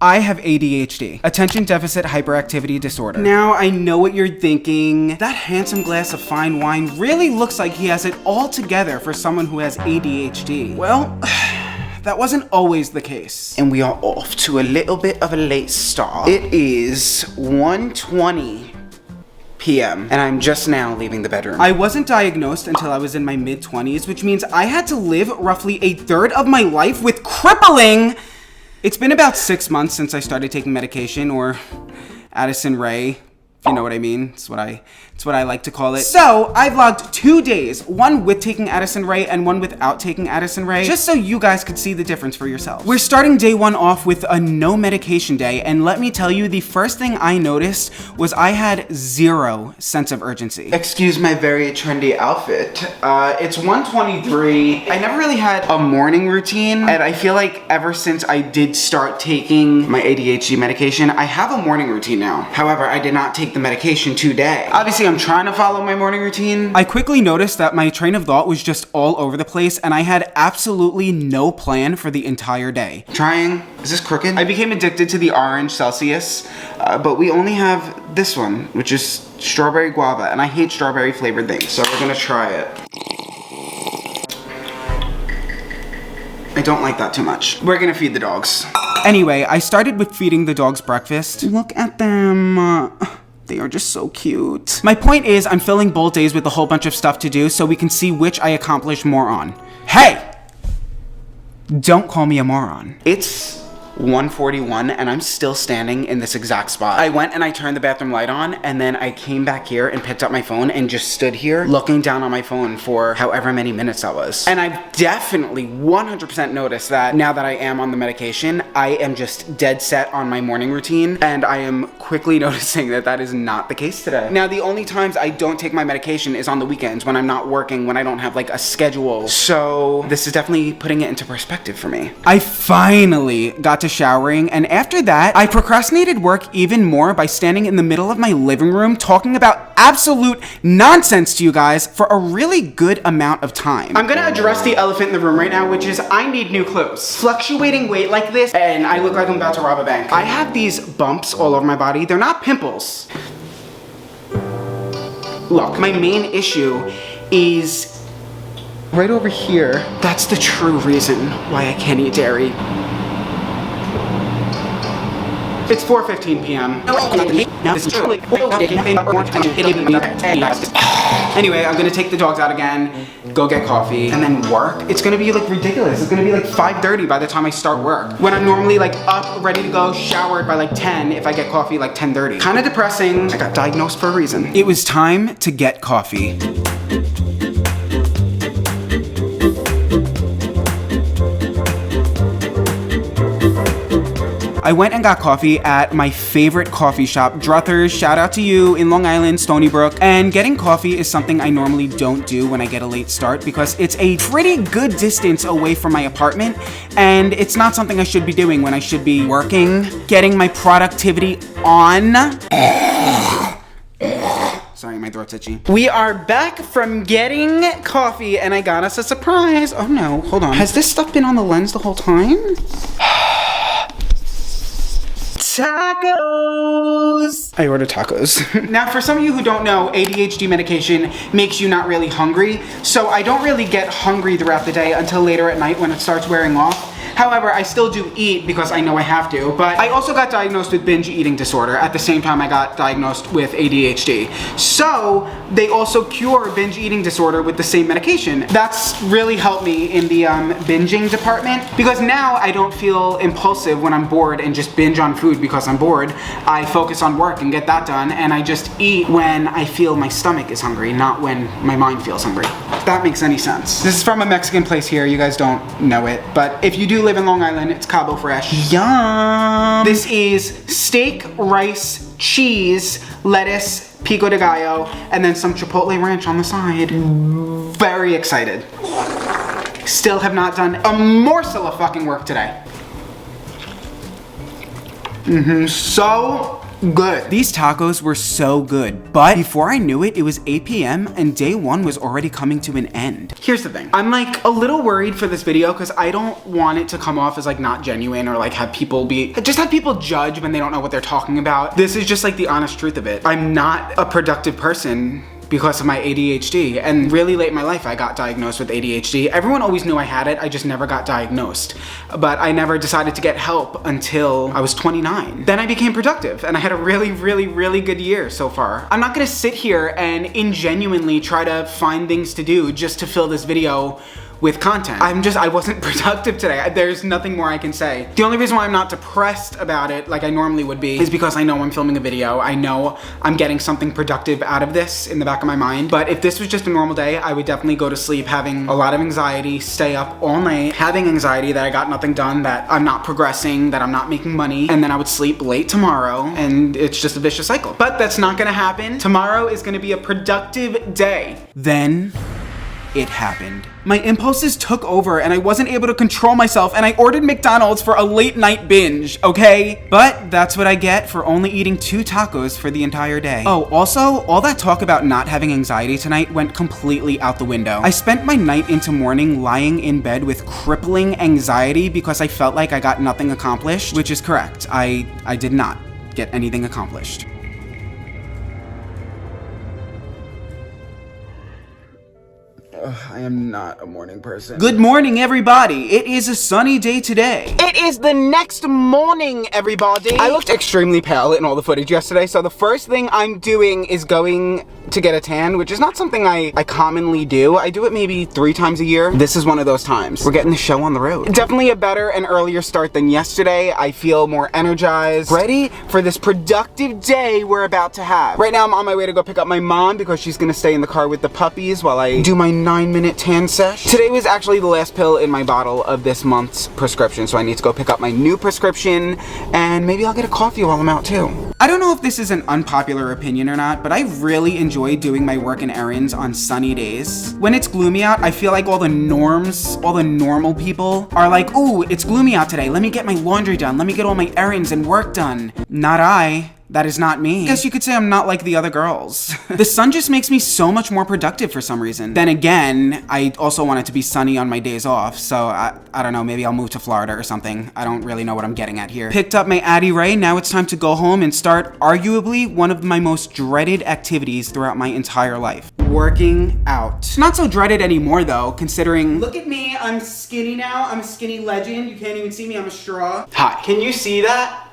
I have ADHD, attention deficit hyperactivity disorder. Now I know what you're thinking. That handsome glass of fine wine really looks like he has it all together for someone who has ADHD. Well, that wasn't always the case. And we are off to a little bit of a late start. It is 1:20 p.m. and I'm just now leaving the bedroom. I wasn't diagnosed until I was in my mid-20s, which means I had to live roughly a third of my life with crippling. It's been about 6 months since I started taking medication, or Addison Rae, if you know what I mean. It's what I like to call it. So I vlogged 2 days, one with taking Addison Rae and one without taking Addison Rae, just so you guys could see the difference for yourselves. We're starting day one off with a no medication day, and let me tell you, the first thing I noticed was I had zero sense of urgency. Excuse my very trendy outfit. It's 1:23. I never really had a morning routine, and I feel like ever since I did start taking my ADHD medication, I have a morning routine now. However, I did not take the medication today. Obviously, I'm trying to follow my morning routine. I quickly noticed that my train of thought was just all over the place, and I had absolutely no plan for the entire day. Trying, is this crooked? I became addicted to the orange Celsius, but we only have this one, which is strawberry guava, and I hate strawberry flavored things, so we're gonna try it. I don't like that too much. We're gonna feed the dogs. Anyway, I started with feeding the dogs breakfast. Look at them. They are just so cute. My point is, I'm filling both days with a whole bunch of stuff to do so we can see which I accomplish more on. Hey! Don't call me a moron. It's 1:41 and I'm still standing in this exact spot. I went and I turned the bathroom light on, and then I came back here and picked up my phone and just stood here looking down on my phone for however many minutes that was. And I've definitely 100% noticed that now that I am on the medication, I am just dead set on my morning routine, and I am quickly noticing that that is not the case today. Now, the only times I don't take my medication is on the weekends when I'm not working, when I don't have like a schedule. So this is definitely putting it into perspective for me. I finally got to showering, and after that, I procrastinated work even more by standing in the middle of my living room talking about absolute nonsense to you guys for a really good amount of time. I'm gonna address the elephant in the room right now, which is I need new clothes. Fluctuating weight like this, and I look like I'm about to rob a bank. I have these bumps all over my body. They're not pimples. Look, my main issue is right over here. That's the true reason why I can't eat dairy. It's 4:15 p.m. Anyway, I'm gonna take the dogs out again, go get coffee, and then work. It's gonna be like ridiculous. It's gonna be like 5:30 by the time I start work, when I'm normally like up, ready to go, showered by like 10 if I get coffee like 10:30. Kinda depressing. I got diagnosed for a reason. It was time to get coffee. I went and got coffee at my favorite coffee shop, Druthers. Shout out to you in Long Island, Stony Brook. And getting coffee is something I normally don't do when I get a late start because it's a pretty good distance away from my apartment, and it's not something I should be doing when I should be working, getting my productivity on. Sorry, my throat's itchy. We are back from getting coffee, and I got us a surprise. Oh no, hold on. Has this stuff been on the lens the whole time? Tacos! I ordered tacos. Now, for some of you who don't know, ADHD medication makes you not really hungry, so I don't really get hungry throughout the day until later at night when it starts wearing off. However, I still do eat because I know I have to, but I also got diagnosed with binge eating disorder at the same time I got diagnosed with ADHD. So, they also cure binge eating disorder with the same medication. That's really helped me in the binging department, because now I don't feel impulsive when I'm bored and just binge on food because I'm bored. I focus on work and get that done, and I just eat when I feel my stomach is hungry, not when my mind feels hungry. If that makes any sense. This is from a Mexican place here. You guys don't know it, but if you do live in Long Island, it's Cabo Fresh. Yum! This is steak, rice, cheese, lettuce, pico de gallo, and then some chipotle ranch on the side. Very excited. Still have not done a morsel of fucking work today. So good. These tacos were so good, but before I knew it, it was 8 p.m. and day one was already coming to an end. Here's the thing. I'm like a little worried for this video because I don't want it to come off as like not genuine or like have people judge when they don't know what they're talking about. This is just like the honest truth of it. I'm not a productive person because of my ADHD, and really late in my life I got diagnosed with ADHD. Everyone always knew I had it, I just never got diagnosed. But I never decided to get help until I was 29. Then I became productive and I had a really good year so far. I'm not gonna sit here and ingenuinely try to find things to do just to fill this video with content. I wasn't productive today. There's nothing more I can say. The only reason why I'm not depressed about it like I normally would be is because I know I'm filming a video. I know I'm getting something productive out of this in the back of my mind. But if this was just a normal day, I would definitely go to sleep having a lot of anxiety, stay up all night, having anxiety that I got nothing done, that I'm not progressing, that I'm not making money, and then I would sleep late tomorrow, and it's just a vicious cycle. But that's not gonna happen. Tomorrow is gonna be a productive day. Then it happened. My impulses took over and I wasn't able to control myself, and I ordered McDonald's for a late night binge, okay? But that's what I get for only eating 2 tacos for the entire day. Oh, also, all that talk about not having anxiety tonight went completely out the window. I spent my night into morning lying in bed with crippling anxiety because I felt like I got nothing accomplished, which is correct. I did not get anything accomplished. I am not a morning person. Good morning, everybody. It is a sunny day today. It is the next morning, everybody. I looked extremely pale in all the footage yesterday, so the first thing I'm doing is going to get a tan, which is not something I commonly do. I do it maybe 3 times a year. This is one of those times. We're getting the show on the road. Definitely a better and earlier start than yesterday. I feel more energized, ready for this productive day we're about to have. Right now, I'm on my way to go pick up my mom because she's gonna stay in the car with the puppies while I do my 9-minute tan sesh. Today was actually the last pill in my bottle of this month's prescription, so I need to go pick up my new prescription, and maybe I'll get a coffee while I'm out too. I don't know if this is an unpopular opinion or not, but I really enjoy doing my work and errands on sunny days. When it's gloomy out, I feel like all the normal people are like, ooh, it's gloomy out today. Let me get my laundry done. Let me get all my errands and work done. Not I. That is not me. I guess you could say I'm not like the other girls. The sun just makes me so much more productive for some reason. Then again, I also want it to be sunny on my days off, so I don't know, maybe I'll move to Florida or something. I don't really know what I'm getting at here. Picked up my Addie Ray, now it's time to go home and start arguably one of my most dreaded activities throughout my entire life. Working out. Not so dreaded anymore though, considering, look at me, I'm skinny now, I'm a skinny legend. You can't even see me, I'm a straw. Hi, can you see that?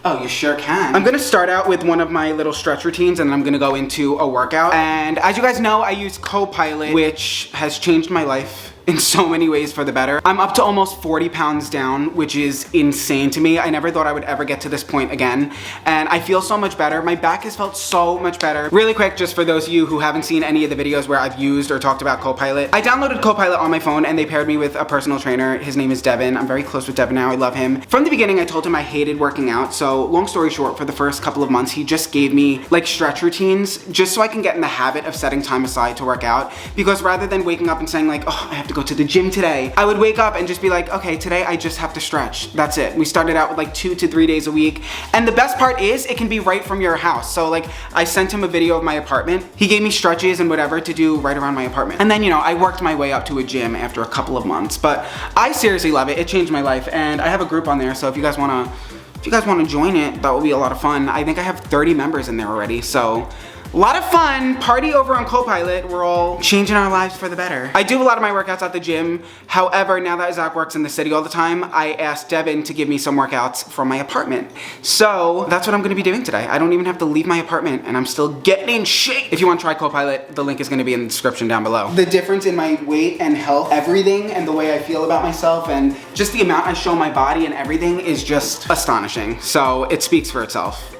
Oh, you sure can. I'm gonna start out with one of my little stretch routines and then I'm gonna go into a workout. And as you guys know, I use Copilot, which has changed my life in so many ways for the better. I'm up to almost 40 pounds down, which is insane to me. I never thought I would ever get to this point again. And I feel so much better. My back has felt so much better. Really quick, just for those of you who haven't seen any of the videos where I've used or talked about Copilot, I downloaded Copilot on my phone and they paired me with a personal trainer. His name is Devin. I'm very close with Devin now, I love him. From the beginning, I told him I hated working out. So long story short, for the first couple of months, he just gave me like stretch routines just so I can get in the habit of setting time aside to work out. Because rather than waking up and saying like, oh, I have to go to the gym today, I would wake up and just be like, okay, today I just have to stretch. That's it. We started out with like 2 to 3 days a week. And the best part is it can be right from your house. So like I sent him a video of my apartment. He gave me stretches and whatever to do right around my apartment. And then, you know, I worked my way up to a gym after a couple of months, but I seriously love it. It changed my life. And I have a group on there. So if you guys want to join it, that will be a lot of fun. I think I have 30 members in there already. So a lot of fun, party over on Copilot. We're all changing our lives for the better. I do a lot of my workouts at the gym. However, now that Zach works in the city all the time, I asked Devin to give me some workouts from my apartment. So that's what I'm gonna be doing today. I don't even have to leave my apartment and I'm still getting in shape. If you want to try Copilot, the link is gonna be in the description down below. The difference in my weight and health, everything, and the way I feel about myself and just the amount I show my body and everything is just astonishing. So it speaks for itself.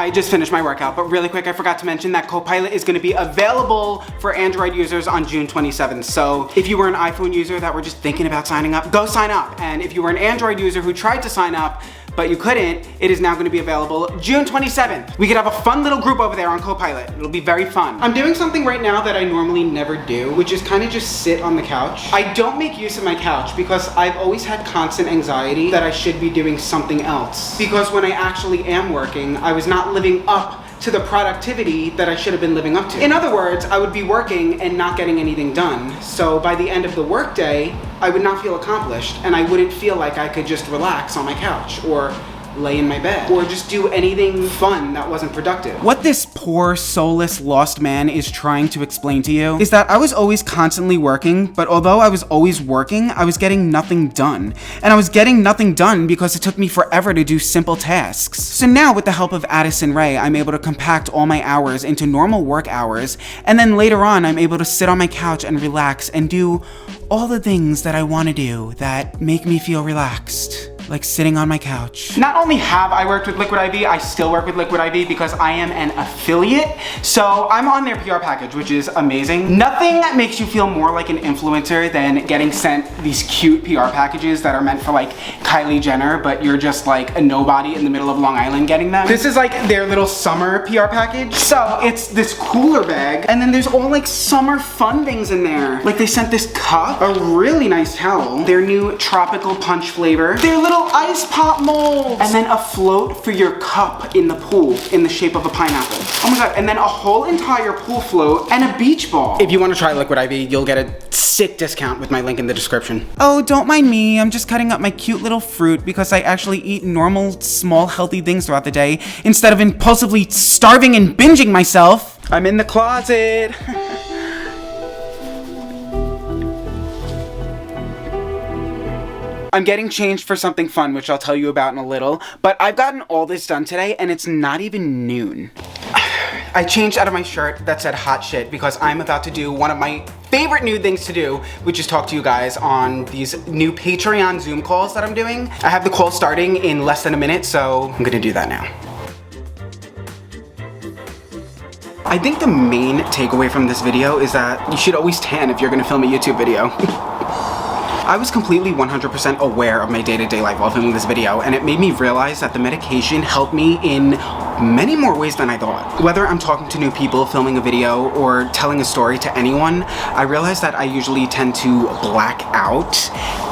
I just finished my workout, but really quick, I forgot to mention that Copilot is gonna be available for Android users on June 27th. So if you were an iPhone user that were just thinking about signing up, go sign up. And if you were an Android user who tried to sign up, but you couldn't, it is now gonna be available June 27th. We could have a fun little group over there on Copilot. It'll be very fun. I'm doing something right now that I normally never do, which is kind of just sit on the couch. I don't make use of my couch because I've always had constant anxiety that I should be doing something else. Because when I actually am working, I was not living up to the productivity that I should have been living up to. In other words, I would be working and not getting anything done. So by the end of the workday, I would not feel accomplished and I wouldn't feel like I could just relax on my couch or lay in my bed or just do anything fun that wasn't productive. What this poor, soulless, lost man is trying to explain to you is that I was always constantly working, but although I was always working, I was getting nothing done. And I was getting nothing done because it took me forever to do simple tasks. So now with the help of Addison Rae, I'm able to compact all my hours into normal work hours, and then later on, I'm able to sit on my couch and relax and do all the things that I want to do that make me feel relaxed. Like sitting on my couch. Not only have I worked with Liquid IV, I still work with Liquid IV because I am an affiliate. So I'm on their PR package, which is amazing. Nothing makes you feel more like an influencer than getting sent these cute PR packages that are meant for like Kylie Jenner, but you're just like a nobody in the middle of Long Island getting them. This is like their little summer PR package. So it's this cooler bag, and then there's all like summer fun things in there. Like they sent this cup, a really nice towel, their new tropical punch flavor, their little ice pop molds, and then a float for your cup in the pool in the shape of a pineapple. Oh my god, and then a whole entire pool float and a beach ball. If you want to try Liquid IV, you'll get a sick discount with my link in the description. Oh, don't mind me, I'm just cutting up my cute little fruit because I actually eat normal, small, healthy things throughout the day instead of impulsively starving and binging myself. I'm in the closet. I'm getting changed for something fun, which I'll tell you about in a little, but I've gotten all this done today and it's not even noon. I changed out of my shirt that said hot shit because I'm about to do one of my favorite new things to do, which is talk to you guys on these new Patreon Zoom calls that I'm doing. I have the call starting in less than a minute, so I'm gonna do that now. I think the main takeaway from this video is that you should always tan if you're gonna film a YouTube video. I was completely 100% aware of my day-to-day life while filming this video, and it made me realize that the medication helped me in many more ways than I thought. Whether I'm talking to new people, filming a video, or telling a story to anyone, I realized that I usually tend to black out.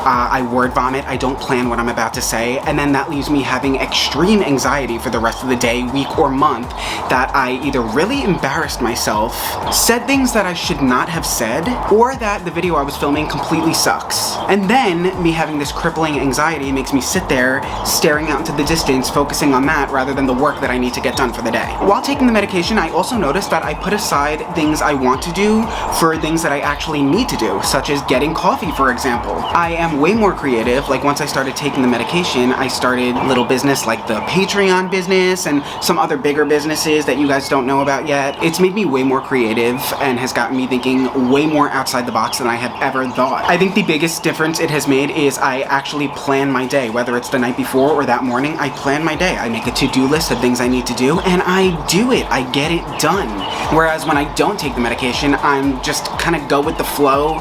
I word vomit, I don't plan what I'm about to say, and then that leaves me having extreme anxiety for the rest of the day, week, or month that I either really embarrassed myself, said things that I should not have said, or that the video I was filming completely sucks. And then me having this crippling anxiety makes me sit there staring out into the distance, focusing on that rather than the work that I need to get done for the day. While taking the medication, I also noticed that I put aside things I want to do for things that I actually need to do, such as getting coffee, for example. I am way more creative. Like once I started taking the medication, I started little business like the Patreon business and some other bigger businesses that you guys don't know about yet. It's made me way more creative and has gotten me thinking way more outside the box than I have ever thought. I think the biggest difference it has made is I actually plan my day, whether it's the night before or that morning. I plan my day. I make a to-do list of things I need to do and I do it. I get it done. Whereas when I don't take the medication, I'm just kind of go with the flow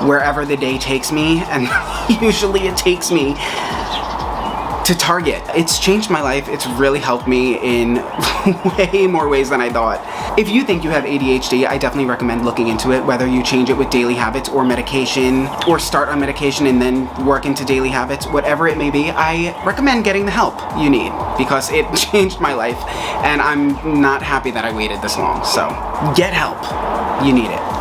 wherever the day takes me, and usually it takes me to Target. It's changed my life. It's really helped me in way more ways than I thought. If you think you have ADHD, I definitely recommend looking into it, whether you change it with daily habits or medication, or start on medication and then work into daily habits, whatever it may be. I recommend getting the help you need because it changed my life and I'm not happy that I waited this long. So get help. You need it.